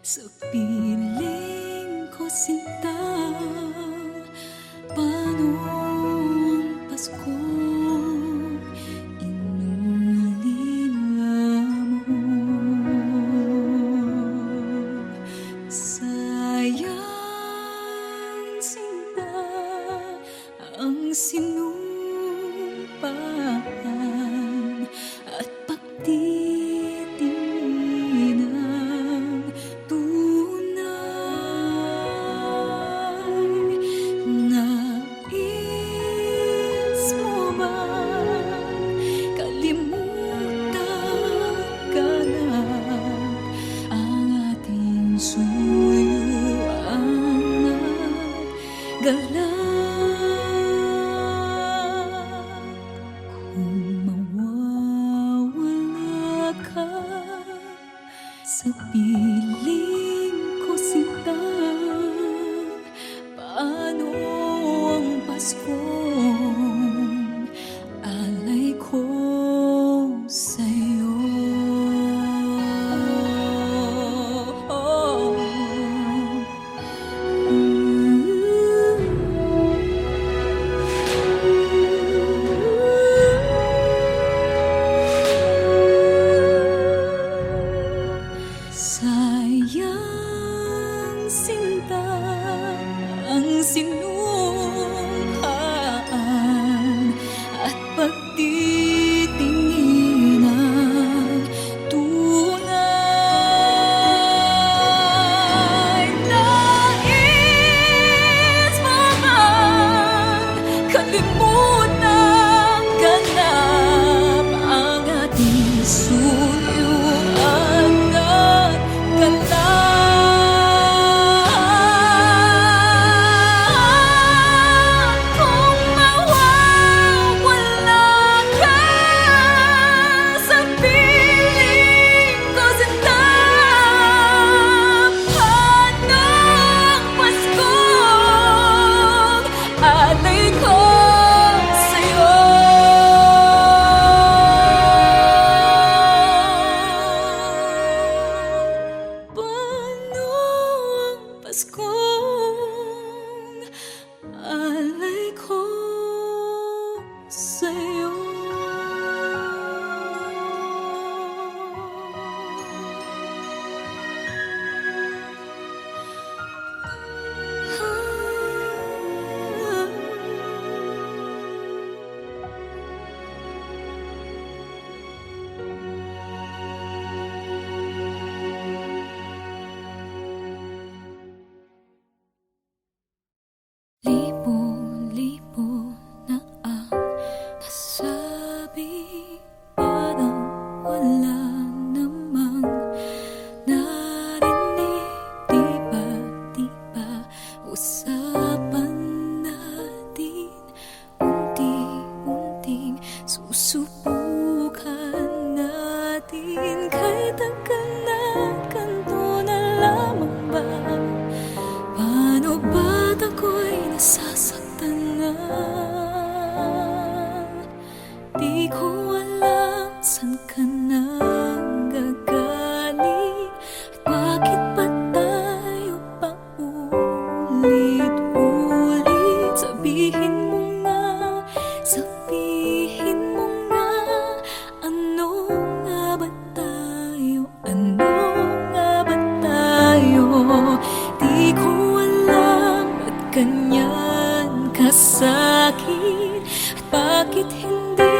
Sa piling ko sinta, paano ang Pasko inulila mo? Sayang sinta ang sinumpaan at pagtitingin ng tunay. Nais mo bang kalimutan ka na ang ating suyuan at galak? Sa piling ko sinta, paano ang Paskong alay ko sa'yo? Sayang sinta ang sinumpaan at pagtitingin ng tunay. Nais mo bang kalimutan ganap ang ating suyuan at kung mawawala ka sa piling ko sinta, paano ang Paskong alay ko sa'yo? Paskong alay ko sa'yo. Libo-libo na ang nasabi, parang wala namang narinig. Di ba usapan natin, unti-unting susubukan natin. Kay tagal na ganito na lamang ba? Paano ba't ako'y nasasaktan na? Di ko alam saan ka nanggagaling at bakit ba tayo paulit-ulit? Sabihin mo nga, ano nga ba tayo? Ano nga ba tayo? Di ko alam ba't ganyan kasakit at bakit hindi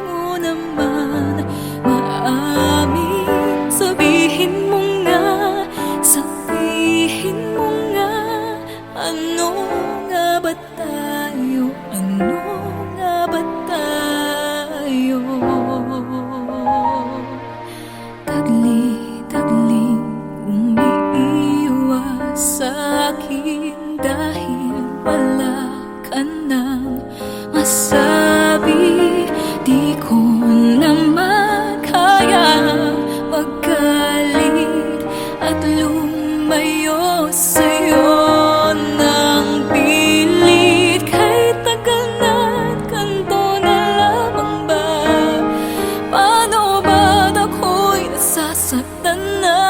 mo naman maamin. Sabihin mo nga, ano nga ba tayo? Ano nga ba tayo? Tagli-tagling umiiwas sa'kin dahil wala ka nang masabi. Di ko naman kaya magalit at lumayo sa'yo ng pilit. Kay tagal na ganito na lamang ba? Paano ba't ako'y nasasaktan na?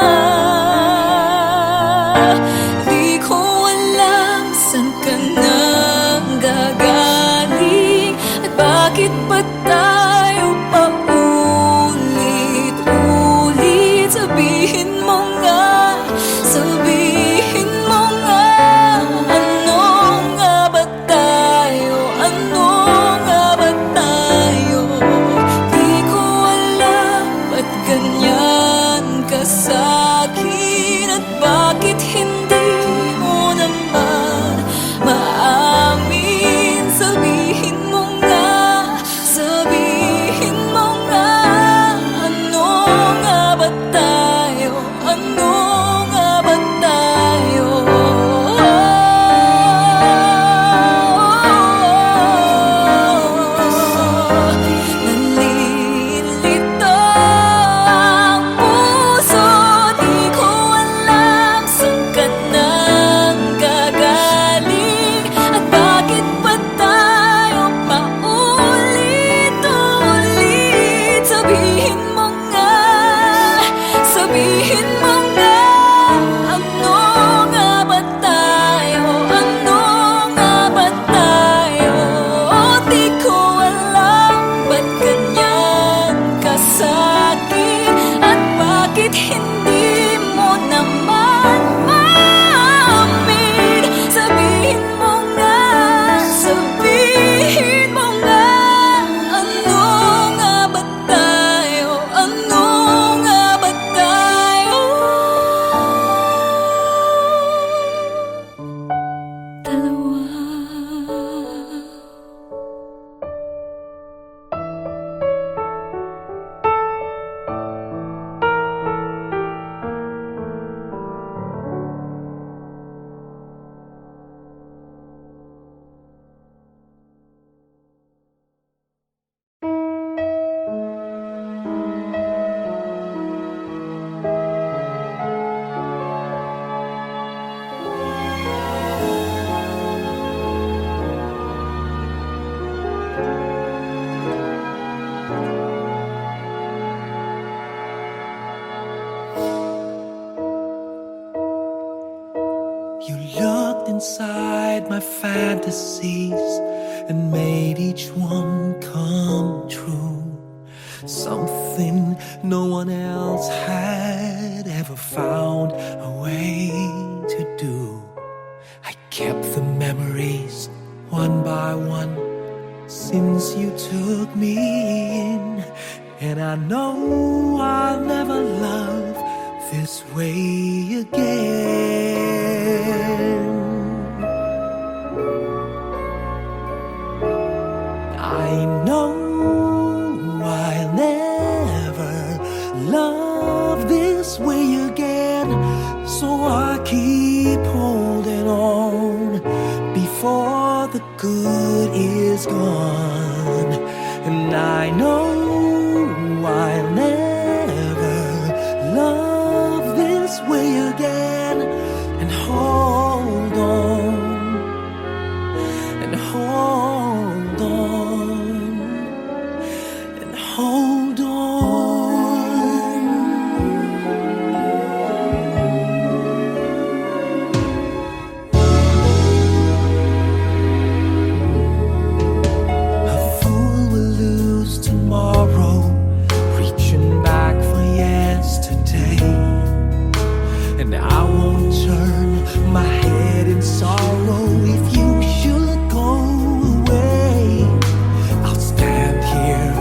inside my fantasies and made each one come true. Something no one else had ever found a way to do. I kept the memories one by one since you took me in, and I know I'll never love this way again. I know I'll never love this way again, so I keep holding on before the good is gone. And I know I'll never love this way again, and hold on, and hold on, and hold on. A fool will lose tomorrow, reaching back for yesterday. And I won't turn my head in sorrow if you should go away. I'll stand here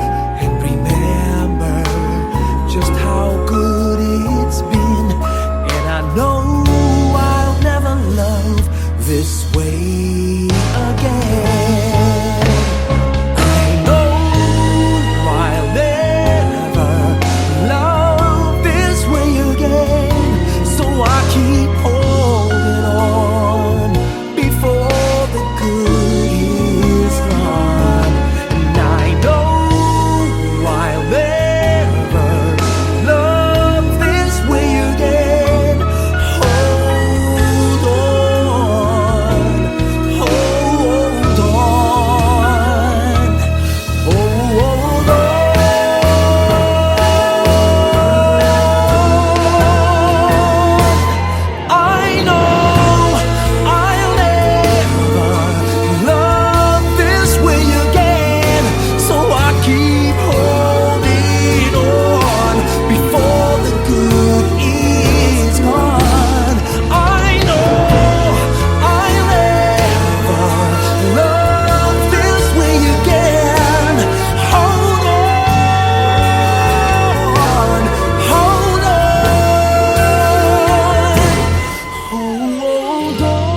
and remember just how good it's been, and I know I'll never love this way again. I know I'll never love this way again, so I keep holding on before the good is gone. And I know I'll never love this way again. Hold on, hold on, hold on. I know I'll never love this way again, so I keep holding on before the good is gone. I know I'll never love this way again. Hold on, hold on, hold on.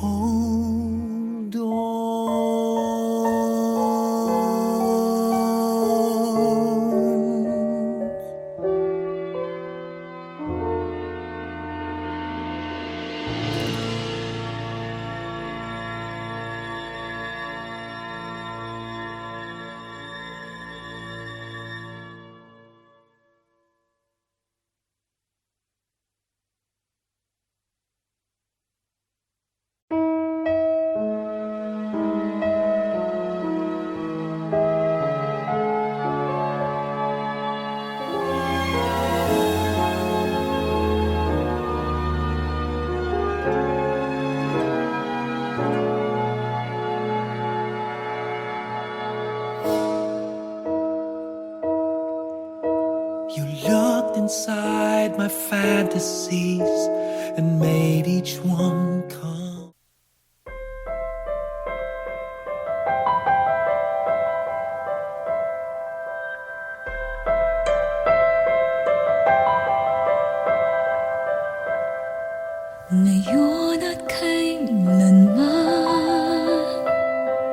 Hold on. You looked inside my fantasies and made each one come. Ngayon at kailanman,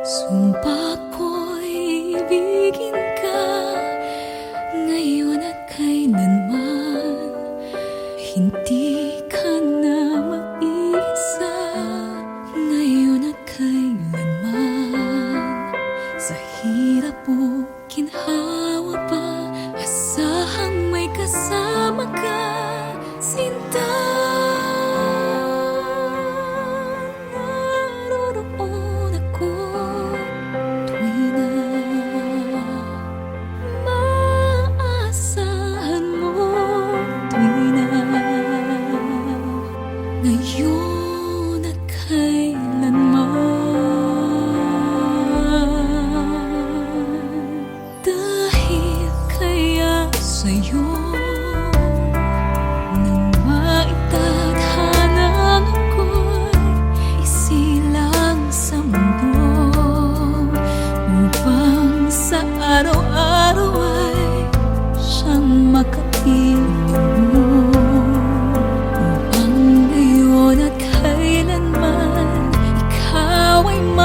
sumpa ko'y ibigin ka. Ngayon at kailanman, hindi ka na mag-isa.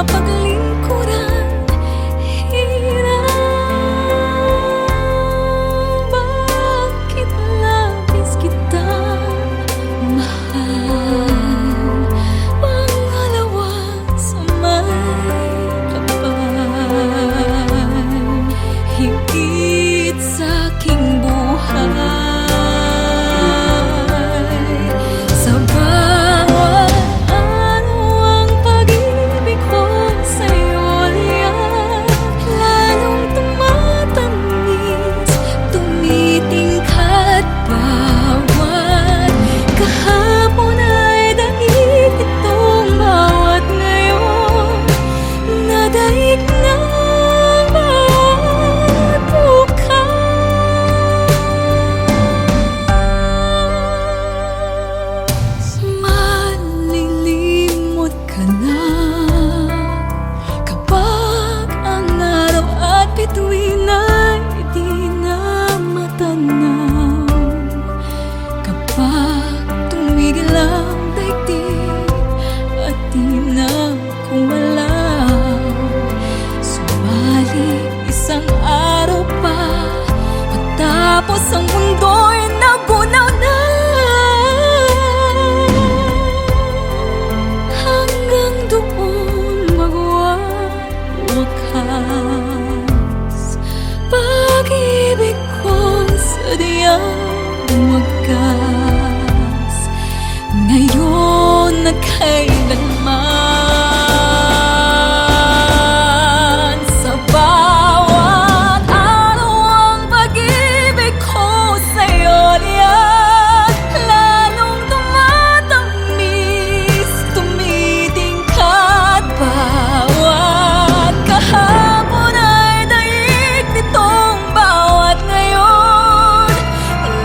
mapaglikuran. Hirap, bakit labis kitang mahal? Pangalawa sa may kapal, higit sa aking buhay. Sa bawat araw ang pag-ibig ko sa'yo liyan, lalong tumatamis, tumitingkad bawat kahapon ay daig itong bawat ngayon, nadaig ng bawat bukas. Malilimot ka na kapag ang araw at bituin ay di na matanaw, kapag tumigil ang daigdig at di na kumalaw. Subalit isang araw pa, matapos ang mundo'y nagunaw na, hanggang doon magwawakas. Pag-ibig ko sadyang wagas, ngayon na kailanman. Sa bawat araw ang pag-ibig ko sa'yo liyan, lalong tumatamis, tumitingkad bawat kahapon ay daig nitong bawat ngayon,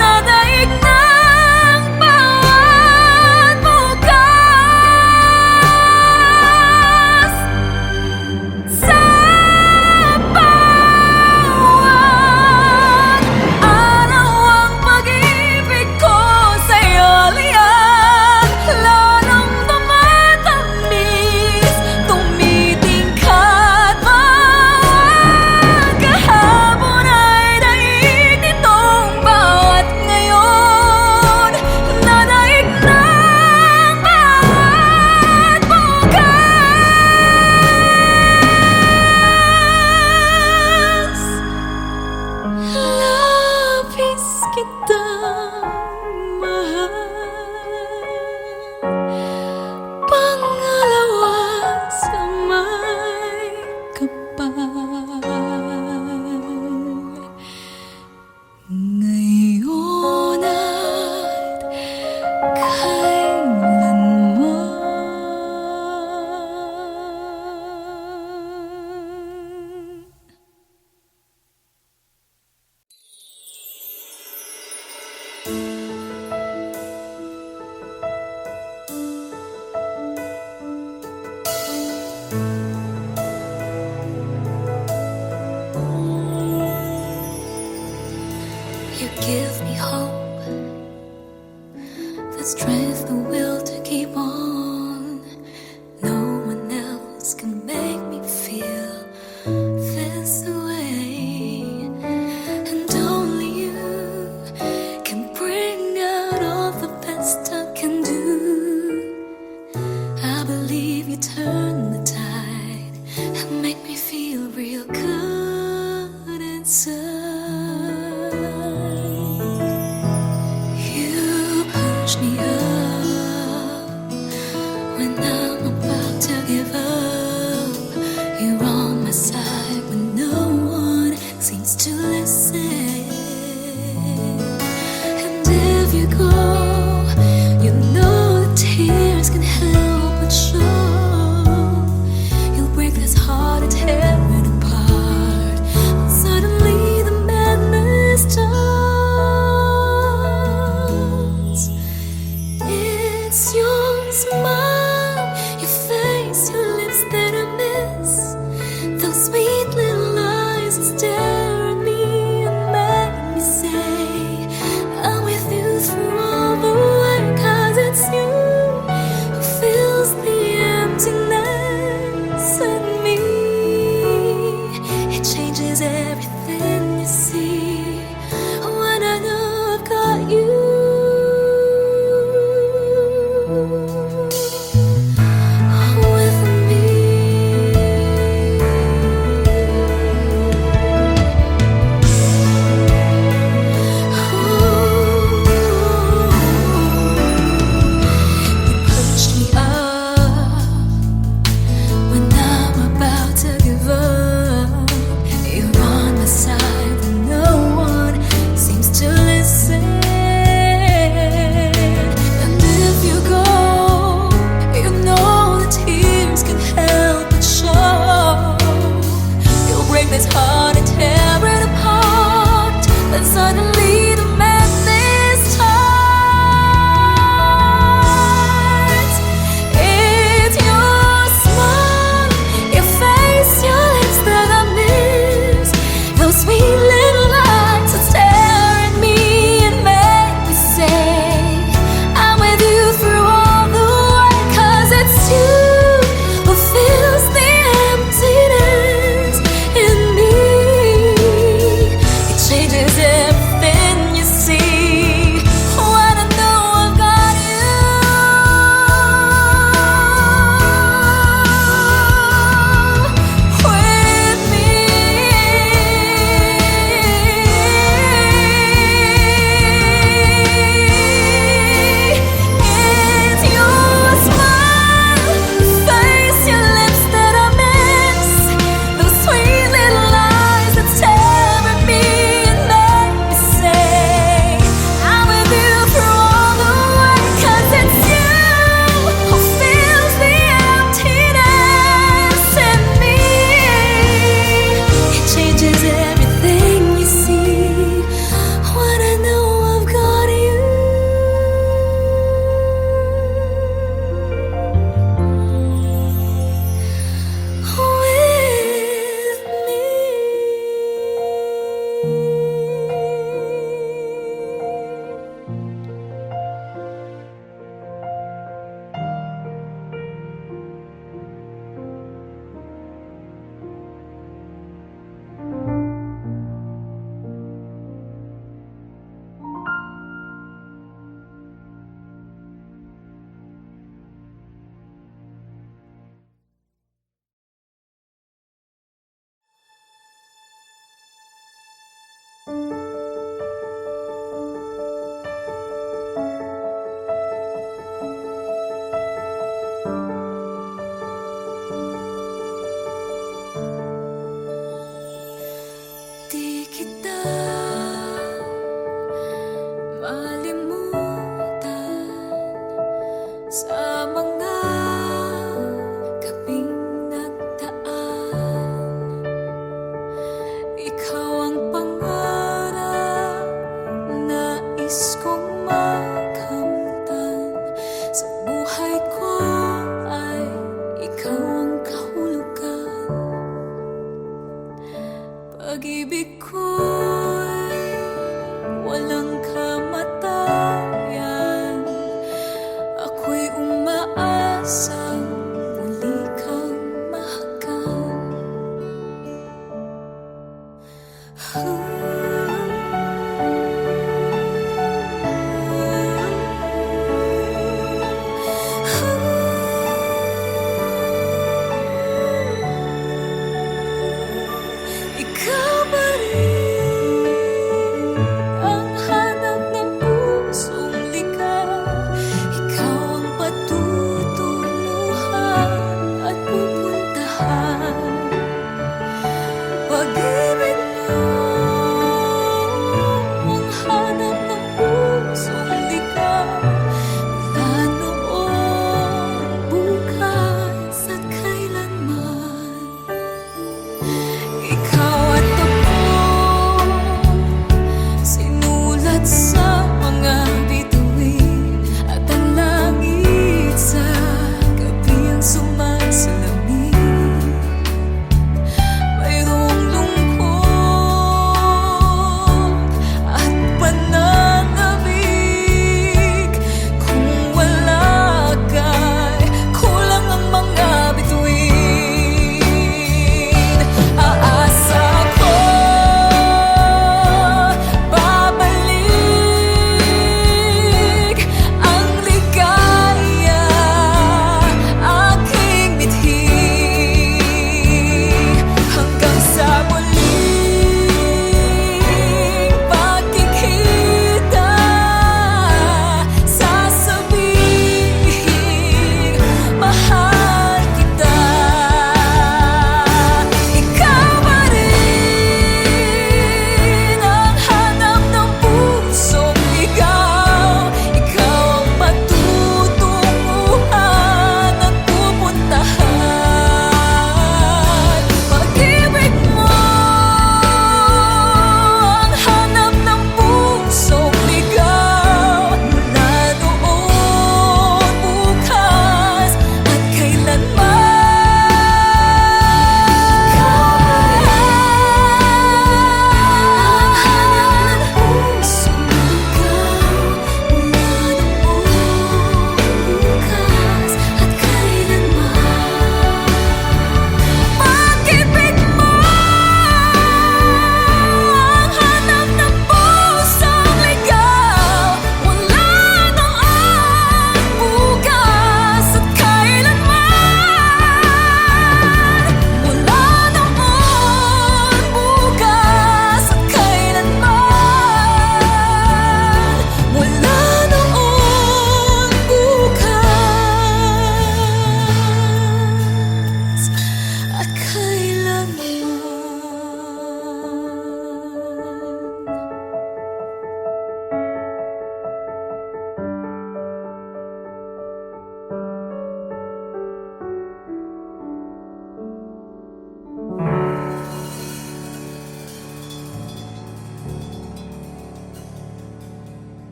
nadaig ng bawat bukas. Sa bawat araw ang pag-ibig ko sa'yo liyan, lalong tumatamis, tumitingkad bawat kahapon ay daig nitong bawat ngayon, nadaig ng bawat bukas. Labis kitang mahal, pangalawa sa may kapal, ngayon at kailanman. You give me hope, the strength, the will to keep on. No one else can make me feel this way, and only you can bring out all the best I can do. I believe you turn the tide and make me feel real good inside. You push me up when I'm about to give up. You're on my side when no one seems to listen. And if you go, you know the tears can help but show. You'll break this heart and tear it apart. And suddenly the madness starts. It's your smile, your face, your lips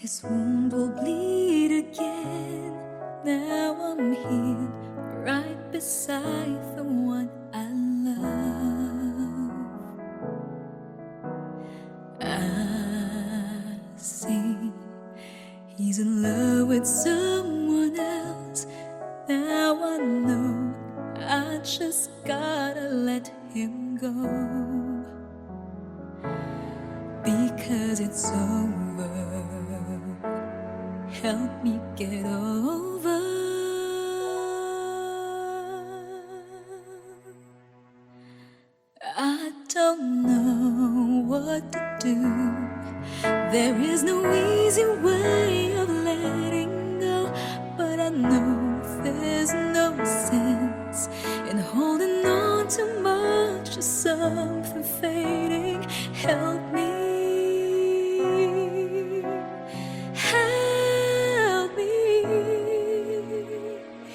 This wound will bleed again. Now I'm here, right beside the one I love. I see he's in love with someone else. Now I know I just gotta let him go, because it's over. Help me get over. I don't know what to do. There is no easy way of letting go, but I know there's no sense in holding on too much to something fading. Help me.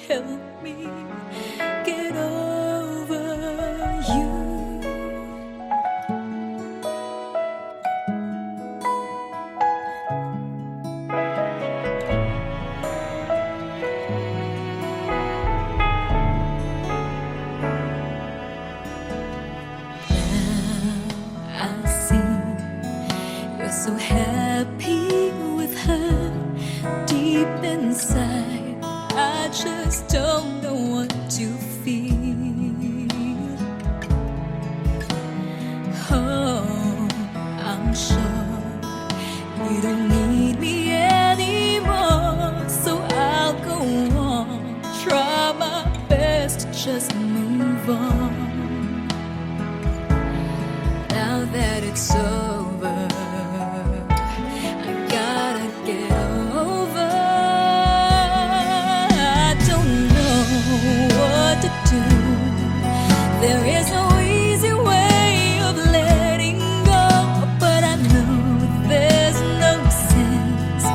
Help me get over you. Now I see you're so happy with her. Deep inside, I just don't know what to feel. Oh, I'm sure you don't need me anymore, so I'll go on, try my best to just move on. Now that it's over, I gotta get over. What to do. There is no easy way of letting go, but I know there's no sense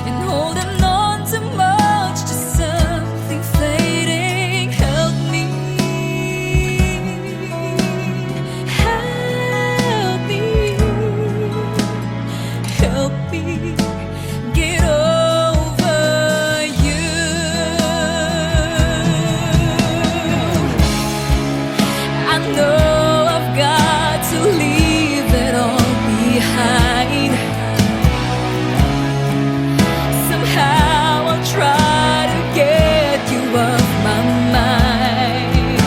in holding on too much to something fading. Help me. Help me. Help me get over you. I know I've got to leave it all behind. Somehow I'll try to get you off my mind.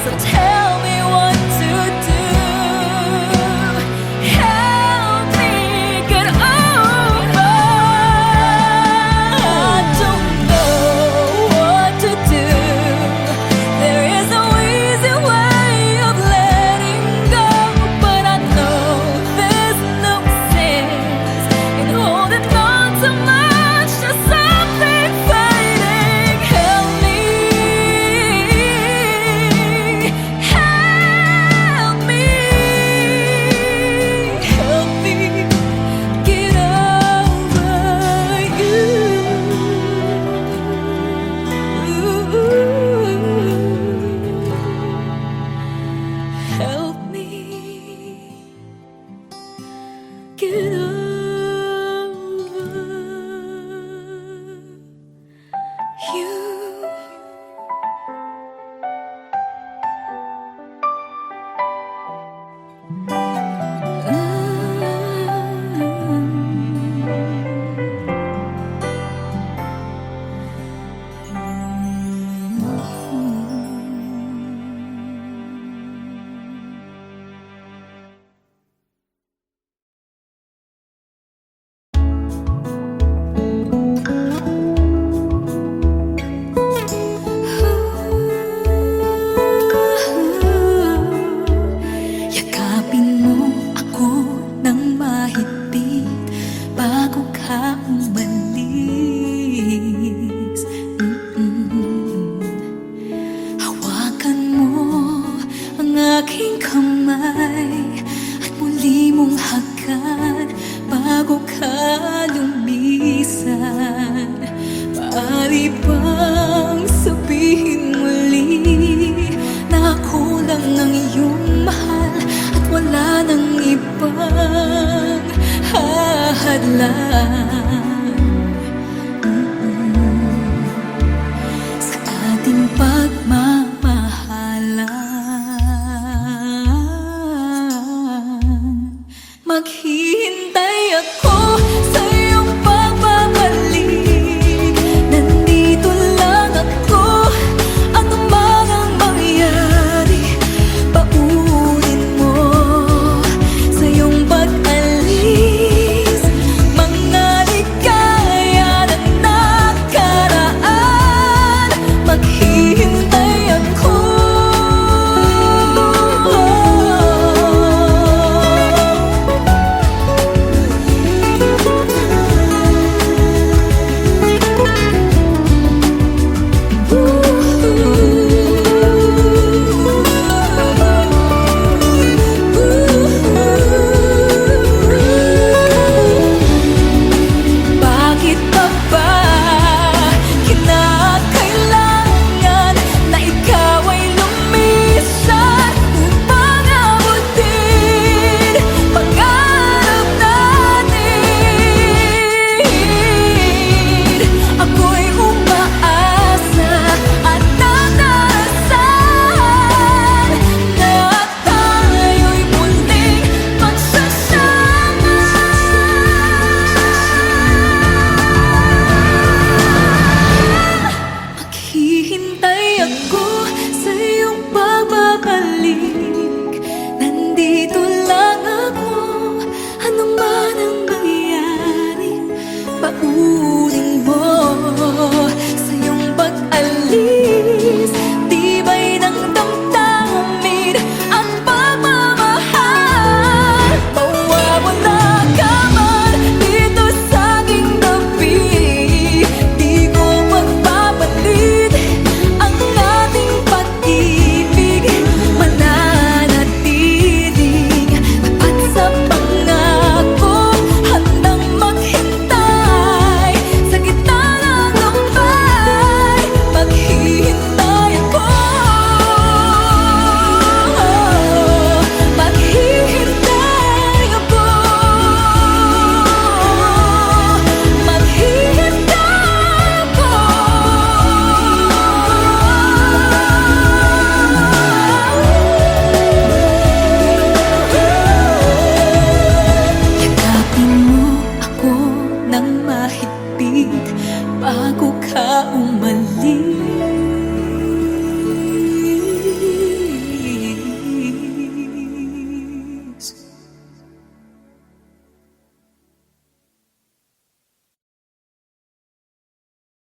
So tell me what to do. Help me get over. I don't know what to do. There is no easy way of letting go, but I know there's no sense in holding on too much to something fading. Help me. Help me. Help me get over you. Help me get over you. Yakapin mo ako ng mahigpit bago ka umalis. Hawakan mo ang aking kamay at muli mong hagan bago ka lumisan. Maaari bang sabihin muli na ako lang ang iyong mahal at wala nang ibang hahadlan? maghihintay.